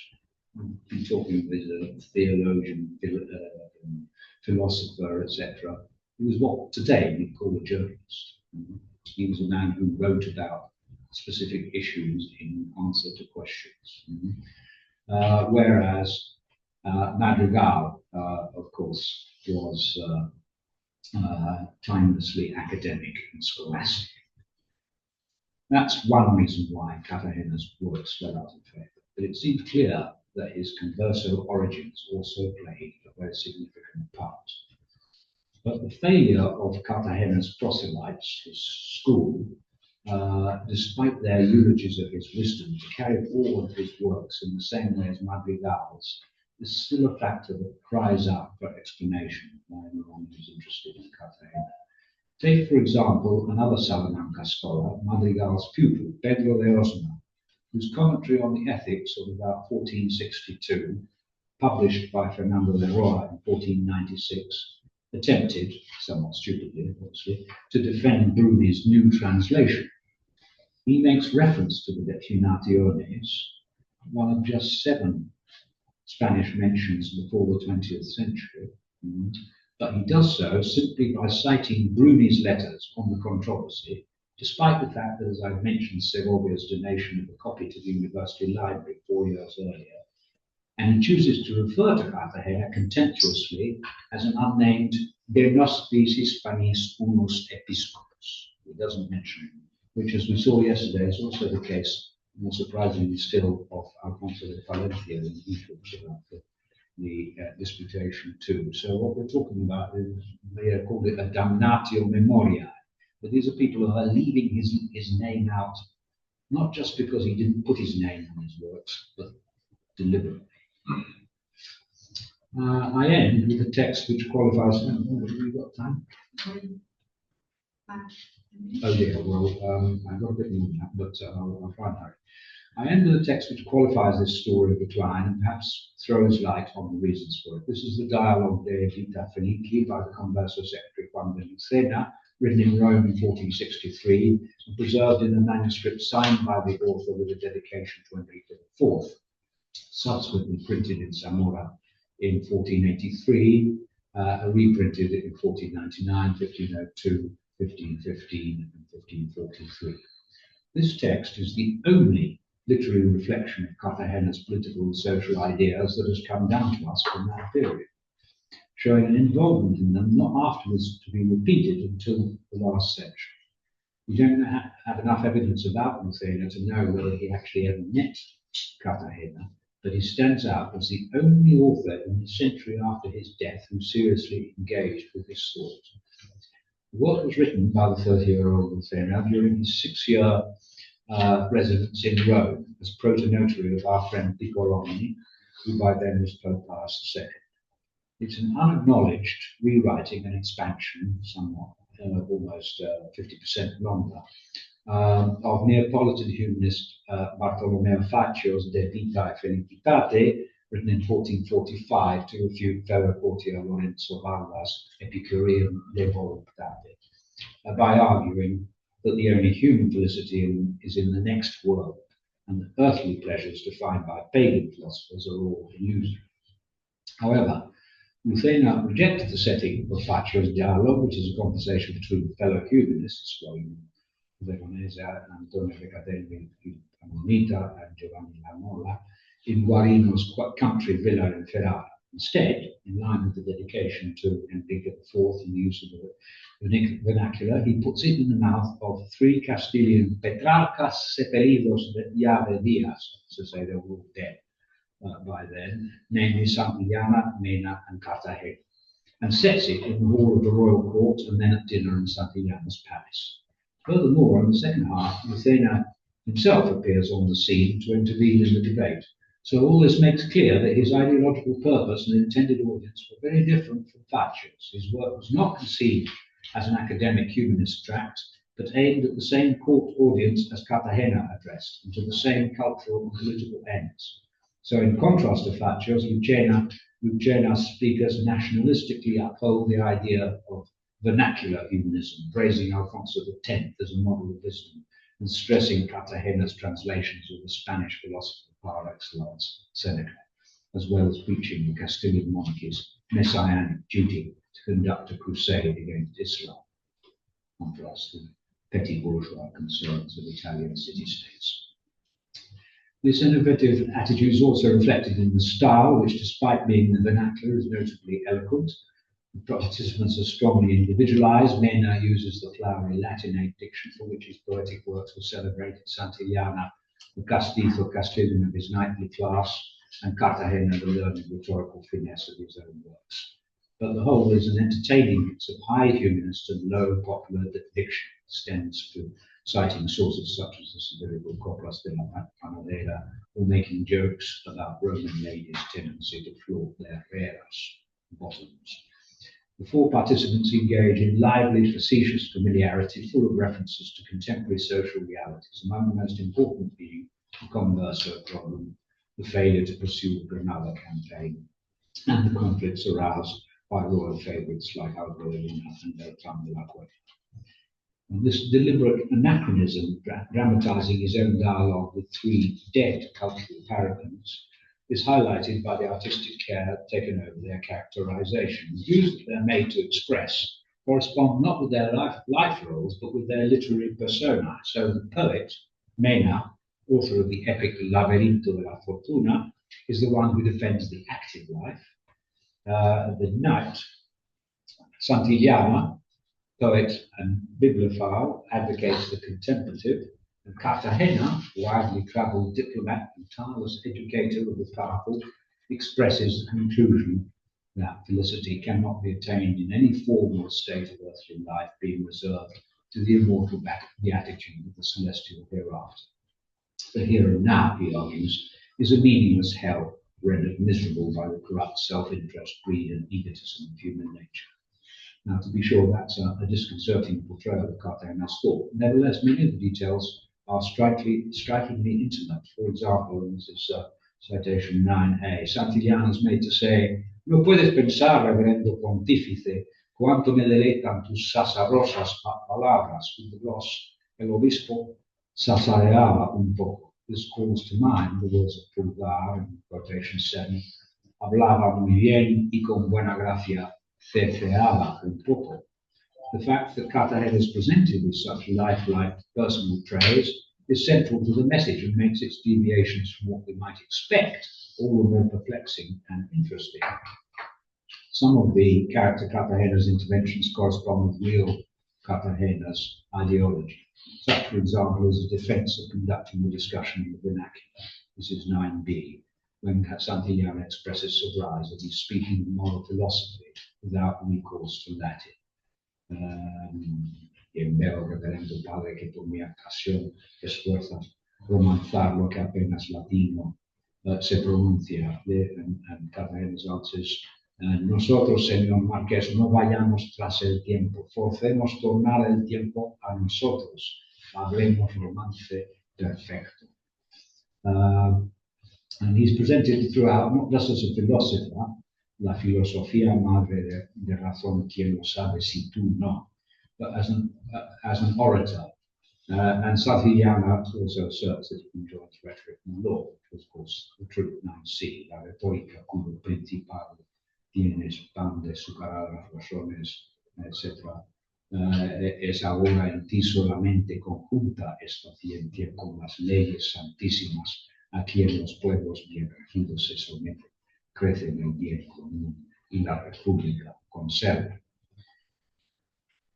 we've been talking with a theologian, philosopher, etc. He was what today we call a journalist. He was a man who wrote about specific issues in answer to questions. Whereas Madrigal, of course, was timelessly academic and scholastic. That's one reason why Cartagena's works fell out of favour, but it seemed clear that his converso origins also played a very significant part. But the failure of Cartagena's proselytes, his school, despite their eulogies of his wisdom, to carry forward his works in the same way as Madrigal's, is still a factor that cries out for explanation why anyone is interested in Cartagena. Take, for example, another Salamanca scholar, Madrigal's pupil, Pedro de Osma, whose commentary on the ethics of about 1462, published by Fernando de Roa in 1496, attempted, somewhat stupidly, obviously, to defend Bruni's new translation. He makes reference to the Declinationes, one of just 7 Spanish mentions before the 20th century, but he does so simply by citing Bruni's letters on the controversy, despite the fact that, as I've mentioned, Segovia's donation of a copy to the University Library 4 years earlier, and he chooses to refer to Cartagena contemptuously as an unnamed de nostris Hispanis unus episcopus. He doesn't mention him, which, as we saw yesterday, is also the case, more surprisingly still, of Alonso de Valencia, and he talks about the disputation too. So what we're talking about is, they called it a damnatio memoriae, but these are people who are leaving his name out, not just because he didn't put his name on his works, but deliberately. I end with a text which qualifies. Have we got time? Oh dear, well, I've got a bit more than that, but I'll try and hurry. I end with a text which qualifies this story of decline and perhaps throws light on the reasons for it. This is the Dialogue de Vita Felici by the Congreso Secretary Juan de Lucena, written in Rome in 1463 and preserved in a manuscript signed by the author with a dedication to Enrique IV, subsequently printed in Zamora in 1483, reprinted in 1499, 1502, 1515, and 1543. This text is the only literary reflection of Cartagena's political and social ideas that has come down to us from that period, showing an involvement in them not afterwards to be repeated until the last century. We don't have enough evidence about Ortega to know whether he actually ever met Cartagena, but he stands out as the only author in the century after his death who seriously engaged with this thought. The work was written by the 30-year-old Ortega during his 6-year residence in Rome as protonotary of our friend Piccolomini, who by then was Pope Pius II. It's an unacknowledged rewriting and expansion, somewhat, almost 50% longer, of Neapolitan humanist Bartolomeo Faccio's De Vita e Felicitate, written in 1445 to refute fellow courtier Lorenzo Valla's Epicurean De Voluptate, by arguing that the only human felicity is in the next world, and that earthly pleasures defined by pagan philosophers are all illusory. However, Lucena rejected the setting of Faccio's dialogue, which is a conversation between fellow humanists, Veronese, Antonio Beccadelli, Monita, and Giovanni Lamola, in Guarino's country villa in Ferrara. Instead, in line with the dedication to Enrique IV and the use of the vernacular, he puts it in the mouth of three Castilian Petrarcas sepelidos de Llave Díaz, to say they were all dead by then, namely Santillana, Mena, and Cartagena, and sets it in the hall of the royal court and then at dinner in Santillana's palace. Furthermore, in the second half, Lucena himself appears on the scene to intervene in the debate. So all this makes clear that his ideological purpose and intended audience were very different from Faccio's. His work was not conceived as an academic humanist tract, but aimed at the same court audience as Cartagena addressed, and to the same cultural and political ends. So in contrast to Faccio's, Lucena's speakers nationalistically uphold the idea of vernacular humanism, praising Alfonso X as a model of wisdom, and stressing Cartagena's translations of the Spanish philosopher par excellence, Seneca, as well as preaching the Castilian monarchy's messianic duty to conduct a crusade against Islam, contrast the petty bourgeois concerns of Italian city-states. This innovative attitude is also reflected in the style, which, despite being the vernacular, is notably eloquent. The participants are strongly individualized. Mena uses the flowery Latinate diction for which his poetic works were celebrated. Santillana, the castizo Castilian of his knightly class, and Cartagena, the learned rhetorical finesse of his own works. But the whole is an entertaining mix of high humanist and low popular diction, stems to citing sources such as the satirical Coplas de la Panadera, or making jokes about Roman ladies' tendency to flaunt their reras, bottoms. The four participants engage in lively, facetious familiarity, full of references to contemporary social realities, among the most important being the Converso problem, the failure to pursue the Granada campaign, and the conflicts aroused by royal favourites like Alberina and Beltrán de la Cueva. And this deliberate anachronism, dramatising his own dialogue with three dead cultural paragons, is highlighted by the artistic care taken over their characterization. The views that they're made to express correspond not with their life roles, but with their literary personae. So the poet, Mena, author of the epic Laberinto de la Fortuna, is the one who defends the active life. The knight, Santillana, poet and bibliophile, advocates the contemplative, and Cartagena, widely travelled diplomat and tireless educator of the powerful, expresses the conclusion that felicity cannot be attained in any form or state of earthly life, being reserved to the immortal beatitude of the celestial hereafter. The here and now, he argues, is a meaningless hell, rendered miserable by the corrupt self-interest, greed, and egotism of human nature. Now, to be sure, that's a disconcerting portrayal of Cartagena's thought. Nevertheless, many of the details are strikingly intimate. For example, in this citation 9a, Santillana is made to say, "No puedes pensar, reverendo pontífice, cuánto me deleitan tus sasarosas palabras." With the gloss, el obispo sasareaba un poco. This calls to mind the words of Pulgar in quotation 7, "Hablaba muy bien y con buena gracia, ceceaba un poco." The fact that Cartagena is presented with such lifelike personal traits is central to the message and makes its deviations from what we might expect all the more perplexing and interesting. Some of the character Cartagena's interventions correspond with real Cartagena's ideology. Such, for example, is the defense of conducting the discussion in the vernacular. This is 9b, when Santillana expresses surprise that he's speaking of moral philosophy without recourse to Latin. Y en veo, reverendo padre, que por mi ocasión esfuerzas romanzar lo que apenas latino se pronuncia en Cartagena's answers. Nosotros, señor Marqués, no vayamos tras el tiempo, forcemos tornar el tiempo a nosotros, hablemos romance perfecto. And he's presented throughout, not just as a philosopher, la filosofía madre de razón, quien lo sabe si tú no, but as an orator. And Santillana also asserts that he enjoys rhetoric and law, which was, of course, the truth 9c, la retórica como principal, tienes pan de azucaradas razones, etc. Es ahora en ti solamente conjunta esta ciencia con las leyes santísimas a quien los pueblos bien regidos se someten, crecen el bien común y la república conserva.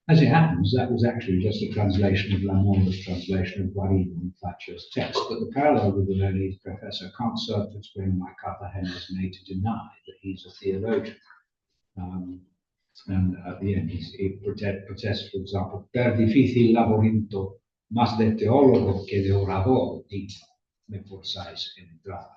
As it happens, that was actually just a translation of Lamont's translation of Guarini and Thatcher's text, but the parallel with the Leonese professor can't serve to explain why Cartagena is made to deny that he's a theologian. And at the end, he protests, for example, per difícil laberinto, más de teólogo que de orador, digno, me forzáis entrar.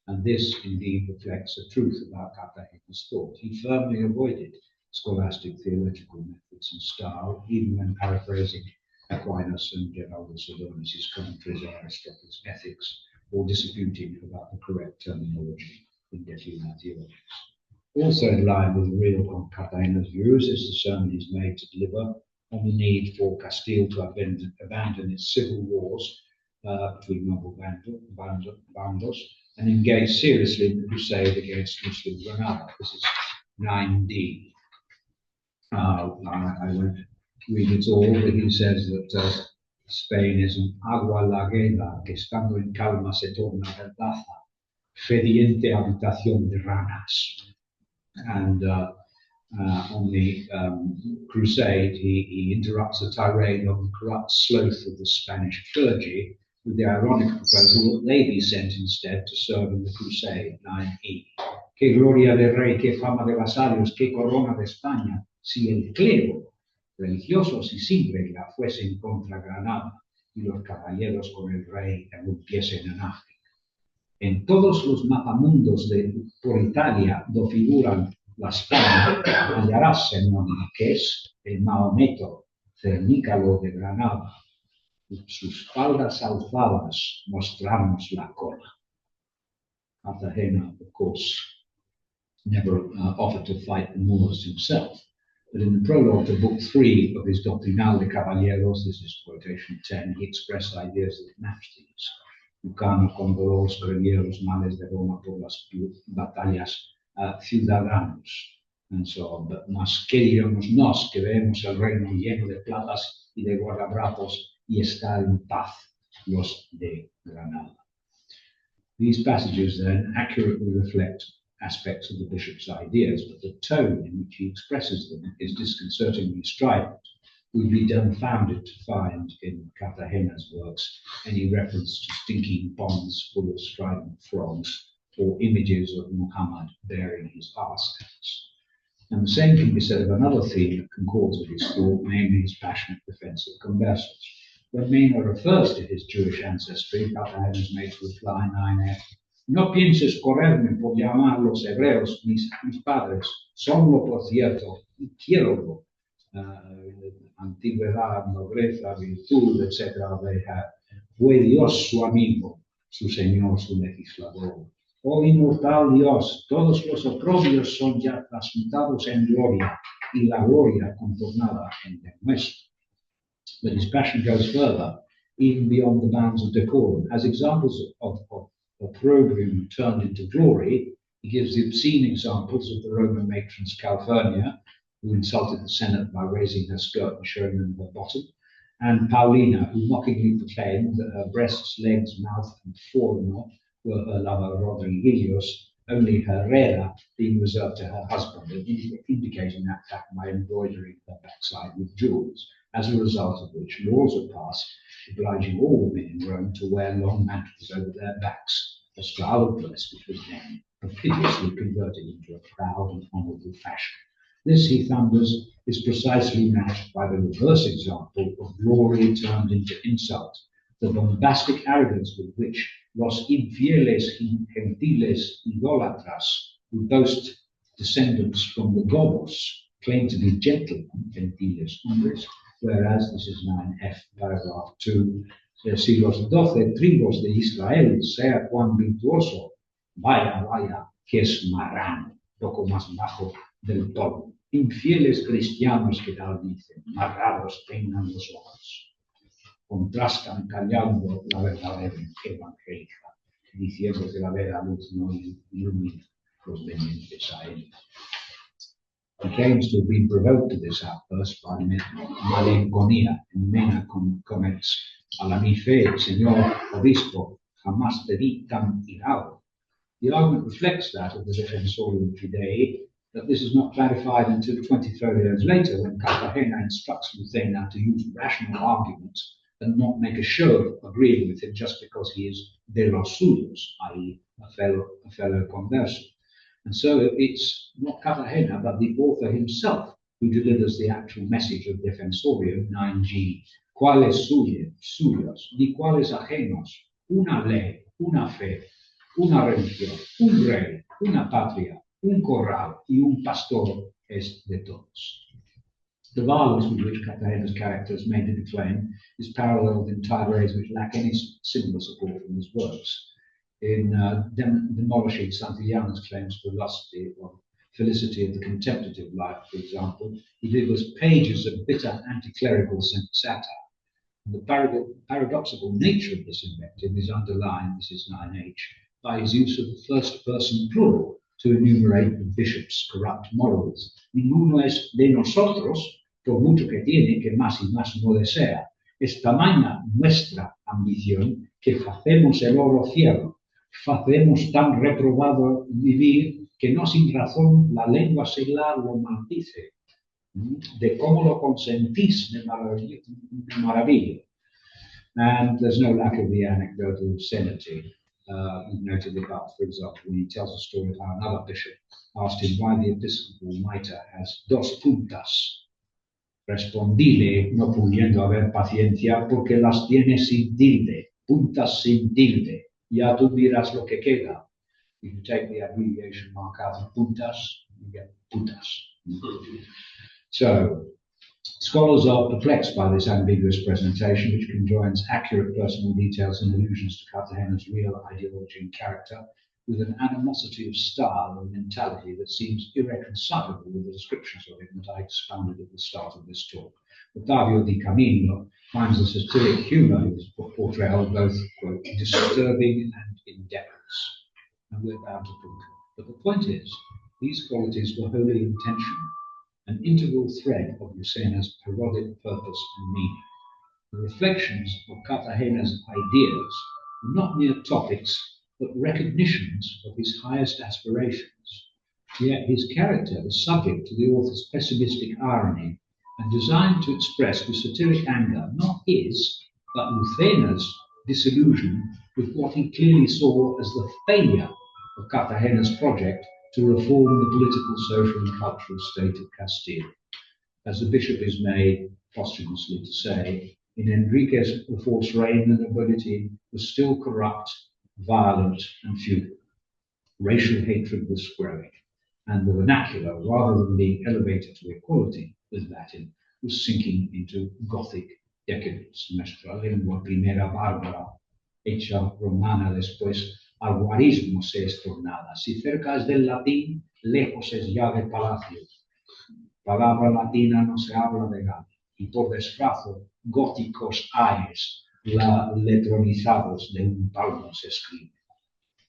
And this indeed reflects a truth about Cartagena's thought. He firmly avoided scholastic theological methods and style, even when paraphrasing Aquinas and Geraldo Sodonius' commentaries on Aristotle's ethics, or disputing about the correct terminology in Declinationes. Also in line with the real on Cartagena's views is the sermon he's made to deliver on the need for Castile to abandon its civil wars between noble bandos and engage seriously in the crusade against Muslim Granada. This is 9d. I won't read it all, but he says that Spain is an agua lagueda que estando en calma se torna verdaza, fediente habitación de ranas. And on the crusade, he interrupts a tirade on the corrupt sloth of the Spanish clergy with the ironic proposal that they be sent instead to serve in the crusade, 9e. Que gloria de rey, que fama de vasallos, que corona de España, si el clero, religiosos y sin regla, fuesen contra Granada y los caballeros con el rey irrumpiesen en África. En todos los mapamundos por Italia do figuran la España, hallarás en Marqués el Mahometo, cernícalo de Granada, sus faldas alzadas mostrarnos la cola. Cartagena, of course, never offered to fight the Moors himself, but in the prologue to Book 3 of his Doctrinal de Caballeros, this is quotation 10, he expressed ideas that match these. Lucano condoló los guerrilleros males de Roma por las batallas ciudadanos, and so on. But más que diremos nos, que vemos el reino lleno de platas y de guardabrazos y está en paz los de Granada. These passages then accurately reflect aspects of the bishop's ideas, but the tone in which he expresses them is disconcertingly strident. We'd be dumbfounded to find in Cartagena's works any reference to stinking ponds full of strident frogs or images of Muhammad bearing his arse-cats. And the same can be said of another theme that concords with his thought, namely his passionate defense of conversos. When Mena refers to his Jewish ancestry, Cartagena is made to reply 9f, no pienses correrme por llamar los hebreos mis padres, sonlo por cierto, y quiero antigüedad, nobleza, virtud, etc. They have. Fue Dios su amigo, su Señor, su legislador. Oh inmortal Dios, todos los oprobios son ya transmutados en gloria, y la gloria contornada en demuestro. But his passion goes further, even beyond the bounds of decorum. As examples of opprobrium turned into glory, he gives the obscene examples of the Roman matrons Calphurnia, who insulted the Senate by raising her skirt and showing them her bottom, and Paulina, who mockingly proclaimed that her breasts, legs, mouth, and forno were her lover Rodriguillos, only Herrera being reserved to her husband, indicating that fact by embroidering her backside with jewels, as a result of which laws were passed obliging all women in Rome to wear long mantles over their backs, a style of dress which was then perfidiously converted into a proud and honourable fashion. This, he thunders, is precisely matched by the reverse example of glory turned into insult, the bombastic arrogance with which los infieles gentiles idólatras who boast descendants from the gods claim to be gentlemen, gentiles hombres, whereas, this is 9F, paragraph 2, si los 12 tribus de Israel sea cuán virtuoso, vaya, vaya, que es marrano, poco más bajo del polvo. Infieles cristianos que tal dicen, marrados tengan los ojos. Contrastan callando la verdadera evangélica, diciendo que la vera luz no ilumina los venientes a él. He claims to have been provoked to this outburst by malenconía, and Mena comments, a la mi fe, señor obispo, jamás te vi tan irado. The argument reflects that of the Defensorium Fidei, that this is not clarified until 30 years later, when Cartagena instructs Lucena to use rational arguments and not make a show of agreeing with him just because he is de los suyos, i.e. a fellow converso. And so it's not Cartagena, but the author himself who delivers the actual message of Defensorium 9G. ¿Cuáles suyos? Ni cuáles ajenos? Una ley, una fe, una religión, un rey, una patria, un corral y un pastor es de todos. The violence with which Cartagena's characters made the claim is paralleled in tirades which lack any similar support from his works. In demolishing Santillana's claims for lusty or felicity of the contemplative life, for example, he delivers pages of bitter anti-clerical satire. And the paradoxical nature of this invective is underlined, this is 9H, by his use of the first-person plural to enumerate the bishop's corrupt morals. Ninguno es de nosotros, por mucho que tiene, que más y más no desea. Es tamaña nuestra ambición que hacemos el oro cielo. Hacemos tan reprobado vivir que no sin razón la lengua seglar lo maldice. De cómo lo consentís me maravillo. And there's no lack of the anecdotal obscenity. We've noted above, for example, when he tells a story of how another bishop asked him why the episcopal mitre has dos puntas. Respondile, no pudiendo haber paciencia, porque las tiene sin tilde, puntas sin tilde. Ya tú miras lo que queda. If you take the abbreviation mark out of puntas, you get putas. So, scholars are perplexed by this ambiguous presentation, which conjoins accurate personal details and allusions to Cartagena's real ideology and character, with an animosity of style and mentality that seems irreconcilable with the descriptions of him that I expounded at the start of this talk. Ottavio di Camino finds the satiric humour of his portrayal both, quote, disturbing and indecorous. And we're bound to concur. But the point is, these qualities were wholly intentional, an integral thread of Lucena's parodic purpose and meaning. The reflections of Cartagena's ideas were not mere topics, but recognitions of his highest aspirations. Yet his character is subject to the author's pessimistic irony and designed to express with satiric anger not his, but Lucena's disillusion with what he clearly saw as the failure of Cartagena's project to reform the political, social, and cultural state of Castilla. As the bishop is made posthumously to say, in Enriquez IV's reign, the nobility was still corrupt, violent, and feudal. Racial hatred was growing, and the vernacular, rather than being elevated to equality with Latin, was sinking into Gothic decadence. Nuestra lengua primera bárbara, hecha romana después, al guarismo se es tornada. Si cerca es del latín, lejos es ya de palacio. Palabra latina no se habla de gana, y por desfrazo, góticos ayes, la letronizados de un palmo se escribe.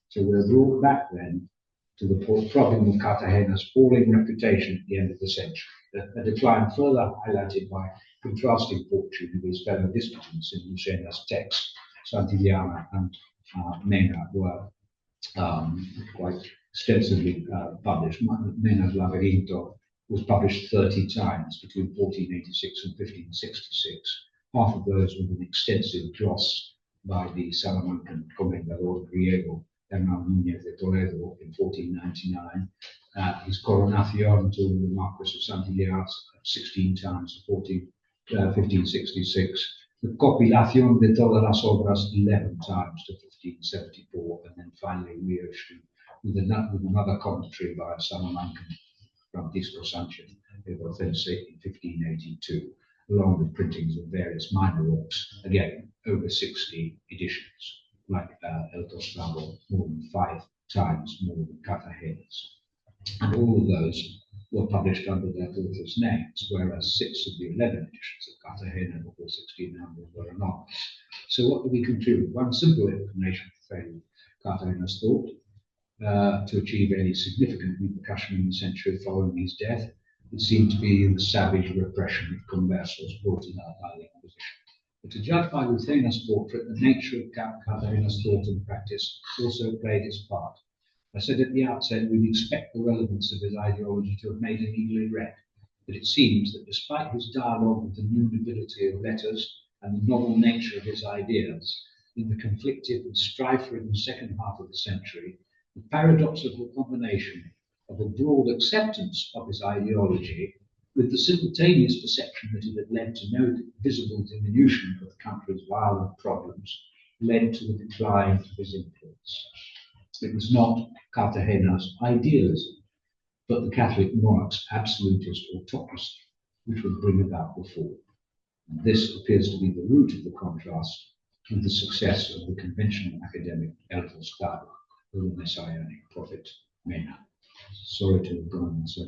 So we're brought back then to the problem of Cartagena's falling reputation at the end of the century, a decline further highlighted by contrasting fortune of his fellow disputants in Lucena's text. Santillana and Mena were quite extensively published. Mena's Laberinto was published 30 times between 1486 and 1566. Half of those with an extensive gloss by the Salamancan Comendador Griego, Hernán Núñez de Toledo, in 1499. His Coronación to the Marquis of Santillana 16 times, 1566. the compilación de todas las obras 11 times to 1574, and then finally reissued with another commentary by Salamanca, Francisco Sanchez de Ortega in 1582, along with printings of various minor works, again, over 60 editions, like El Tostado, more than 5 times more than Cartagena's. And all of those were published under their authors' names, whereas 6 of the 11 editions of Cartagena before 1600 were anonymous. So what do we conclude? One simple explanation for failure of Cartagena's thought to achieve any significant repercussion in the century following his death would seem to be in the savage repression of conversos brought about by the Inquisition. But to judge by Ruthena's portrait, the nature of Cartagena's thought and practice also played its part. I said at the outset we'd expect the relevance of his ideology to have made him eagerly read, but it seems that despite his dialogue with the new nobility of letters and the novel nature of his ideas, in the conflicted and strife-ridden second half of the century, the paradoxical combination of a broad acceptance of his ideology with the simultaneous perception that it had led to no visible diminution of the country's violent problems led to the decline of his influence. It was not Cartagena's idealism, but the Catholic monarch's absolutist autocracy, which would bring about reform. And this appears to be the root of the contrast with the success of the conventional academic El Tostado, or the messianic prophet Mena. Sorry to have gone on so.